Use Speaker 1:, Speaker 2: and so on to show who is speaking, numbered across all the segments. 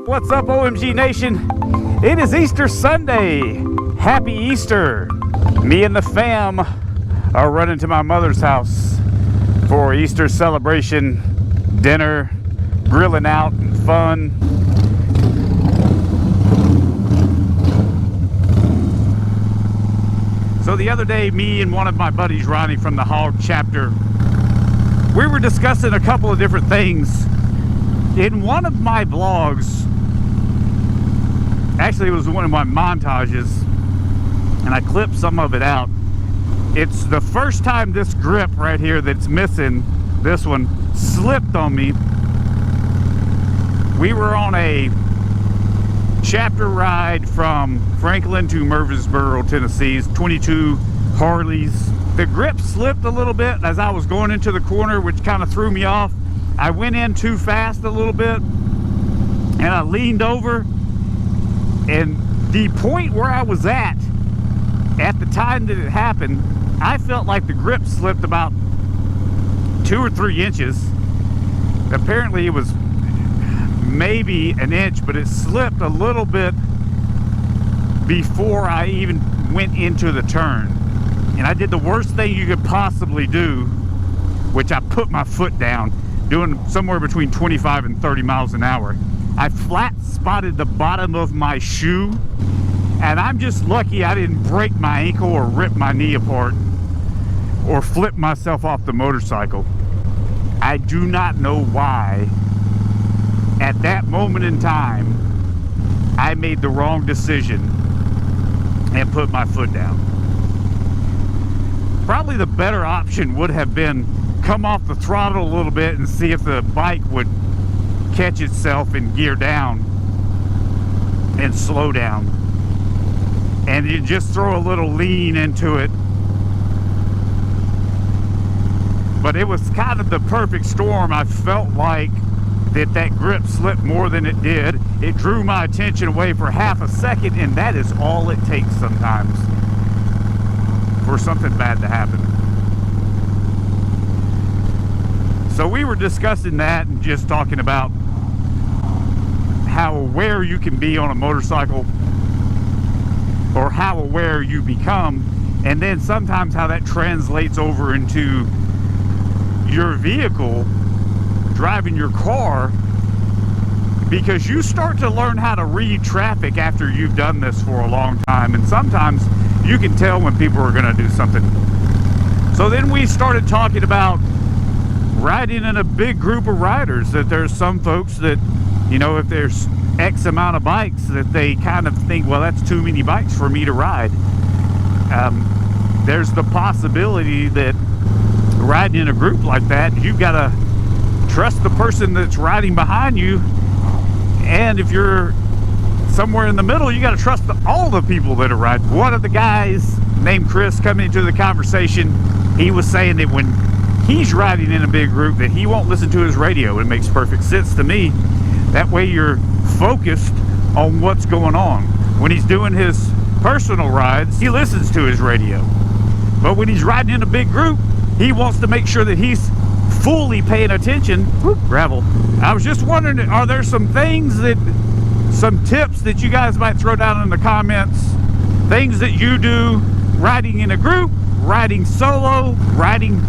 Speaker 1: What's up, OMG Nation? It is Easter Sunday. Happy Easter. Me and the fam are running to my mother's house for Easter celebration, dinner, grilling out, and fun. So the other day, me and one of my buddies, Ronnie from the Hog chapter, we were discussing a couple of different things. In one of my vlogs, actually it was one of my montages, and I clipped some of it out. It's the first time this grip right here that's missing, this one, slipped on me. We were on a chapter ride from Franklin to Murfreesboro, Tennessee's 22 Harleys. The grip slipped a little bit as I was going into the corner, which kind of threw me off. I went in too fast a little bit, and I leaned over, and the point where I was at the time that it happened, I felt like the grip slipped about 2 or 3 inches. Apparently it was maybe an inch, but it slipped a little bit before I even went into the turn. And I did the worst thing you could possibly do, which I put my foot down, doing somewhere between 25 and 30 miles an hour. I flat spotted the bottom of my shoe, and I'm just lucky I didn't break my ankle or rip my knee apart or flip myself off the motorcycle. I do not know why at that moment in time I made the wrong decision and put my foot down. Probably the better option would have been come off the throttle a little bit and see if the bike would catch itself and gear down and slow down, and you just throw a little lean into it. But it was kind of the perfect storm. I felt like that grip slipped more than it did. It drew my attention away for half a second, and that is all it takes sometimes for something bad to happen. So we were discussing that and just talking about how aware you can be on a motorcycle, or how aware you become, and then sometimes how that translates over into your vehicle, driving your car, because you start to learn how to read traffic after you've done this for a long time, and sometimes you can tell when people are going to do something. So then we started talking about riding in a big group of riders, that there's some folks that, you know, if there's X amount of bikes, that they kind of think, well, that's too many bikes for me to ride. There's the possibility that riding in a group like that, you've got to trust the person that's riding behind you, and if you're somewhere in the middle, you got to trust all the people that are riding. One of the guys named Chris coming into the conversation, he was saying that when he's riding in a big group that he won't listen to his radio. It makes perfect sense to me. That way you're focused on what's going on. When he's doing his personal rides, he listens to his radio. But when he's riding in a big group, he wants to make sure that he's fully paying attention. Whoop, gravel. I was just wondering, are there some things that, some tips that you guys might throw down in the comments? Things that you do riding in a group, riding solo, riding,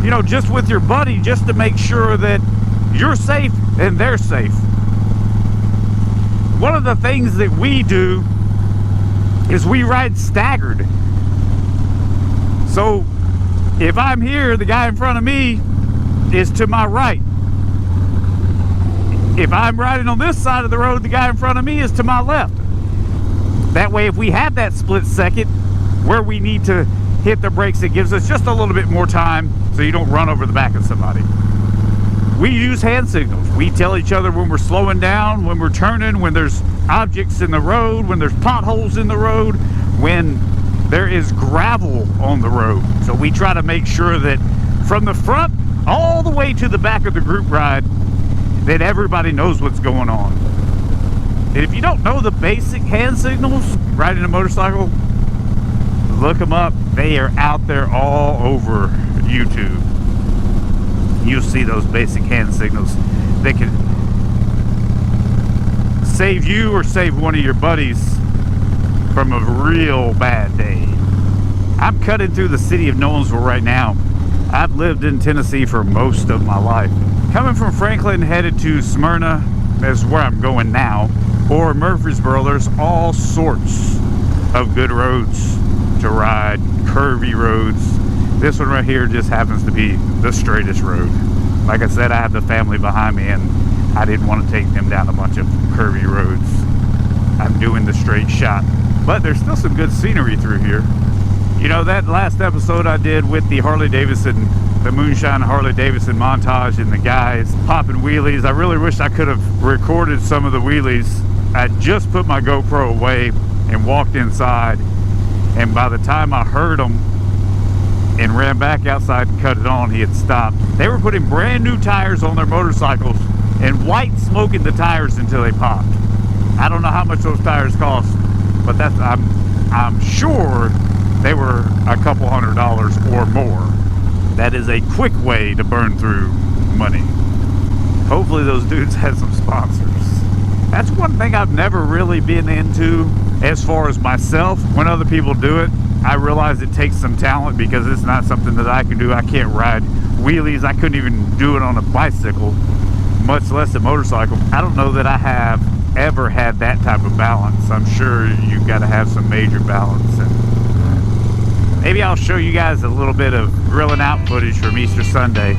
Speaker 1: you know, just with your buddy, just to make sure that you're safe and they're safe. One of the things that we do is we ride staggered. So if I'm here, the guy in front of me is to my right. If I'm riding on this side of the road, the guy in front of me is to my left. That way, if we have that split second where we need to hit the brakes, it gives us just a little bit more time so you don't run over the back of somebody. We use hand signals. We tell each other when we're slowing down, when we're turning, when there's objects in the road, when there's potholes in the road, when there is gravel on the road. So we try to make sure that from the front all the way to the back of the group ride, that everybody knows what's going on. And if you don't know the basic hand signals riding a motorcycle, look them up. They are out there all over YouTube. You'll see those basic hand signals. They can save you or save one of your buddies from a real bad day. I'm cutting through the city of Nolensville right now. I've lived in Tennessee for most of my life. Coming from Franklin, headed to Smyrna, is where I'm going now, or Murfreesboro. There's all sorts of good roads to ride, curvy roads. This one right here just happens to be the straightest road. Like I said, I have the family behind me and I didn't want to take them down a bunch of curvy roads. I'm doing the straight shot, but there's still some good scenery through here. You know, that last episode I did with the Harley Davidson, the Moonshine Harley Davidson montage and the guys popping wheelies, I really wish I could have recorded some of the wheelies. I just put my GoPro away and walked inside, and by the time I heard them and ran back outside and cut it on, he had stopped. They were putting brand new tires on their motorcycles and white smoking the tires until they popped. I don't know how much those tires cost, but that's I'm sure they were a couple $100 or more. That is a quick way to burn through money. Hopefully those dudes had some sponsors. That's one thing I've never really been into as far as myself. When other people do it, I realize it takes some talent because it's not something that I can do. I can't ride wheelies. I couldn't even do it on a bicycle, much less a motorcycle. I don't know that I have ever had that type of balance. I'm sure you've got to have some major balance. And maybe I'll show you guys a little bit of grilling out footage from Easter Sunday.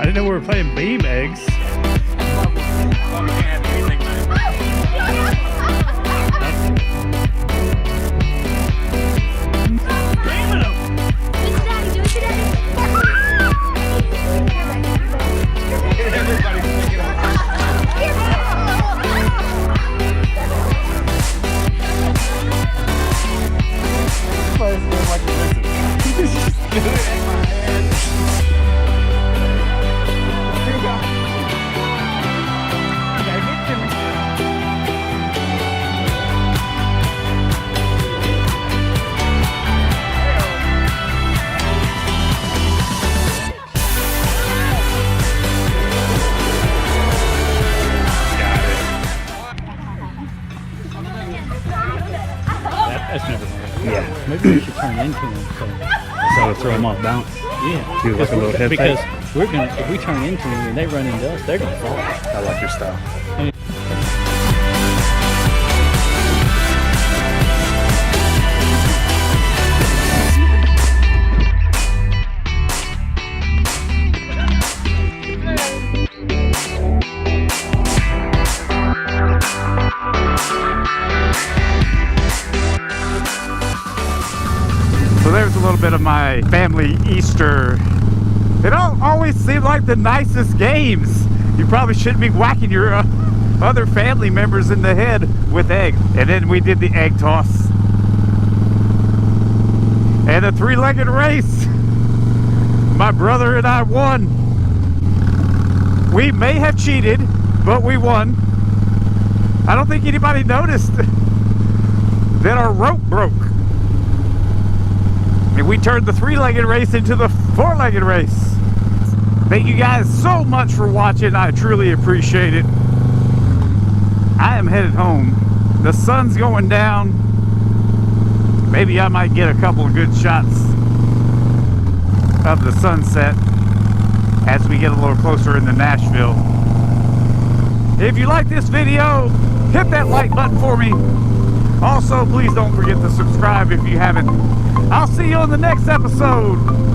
Speaker 2: I didn't know we were playing beam eggs. That's never happened.
Speaker 3: Yeah.
Speaker 2: Maybe we should turn into him
Speaker 3: So to throw them off balance.
Speaker 2: yeah.
Speaker 3: Do like a little head
Speaker 2: because
Speaker 3: fake.
Speaker 2: we're gonna, if we turn into him and they run into us, they're gonna fall.
Speaker 3: I like your style.
Speaker 1: So there's a little bit of my family Easter. They don't always seem like the nicest games. You probably shouldn't be whacking your other family members in the head with eggs. And then we did the egg toss. And a three-legged race. My brother and I won. We may have cheated, but we won. I don't think anybody noticed that our rope broke. And we turned the three-legged race into the four-legged race. Thank you guys so much for watching. I truly appreciate it. I am headed home. The sun's going down. Maybe I might get a couple of good shots of the sunset as we get a little closer into Nashville. If you like this video, hit that like button for me. Also, please don't forget to subscribe if you haven't. I'll see you on the next episode.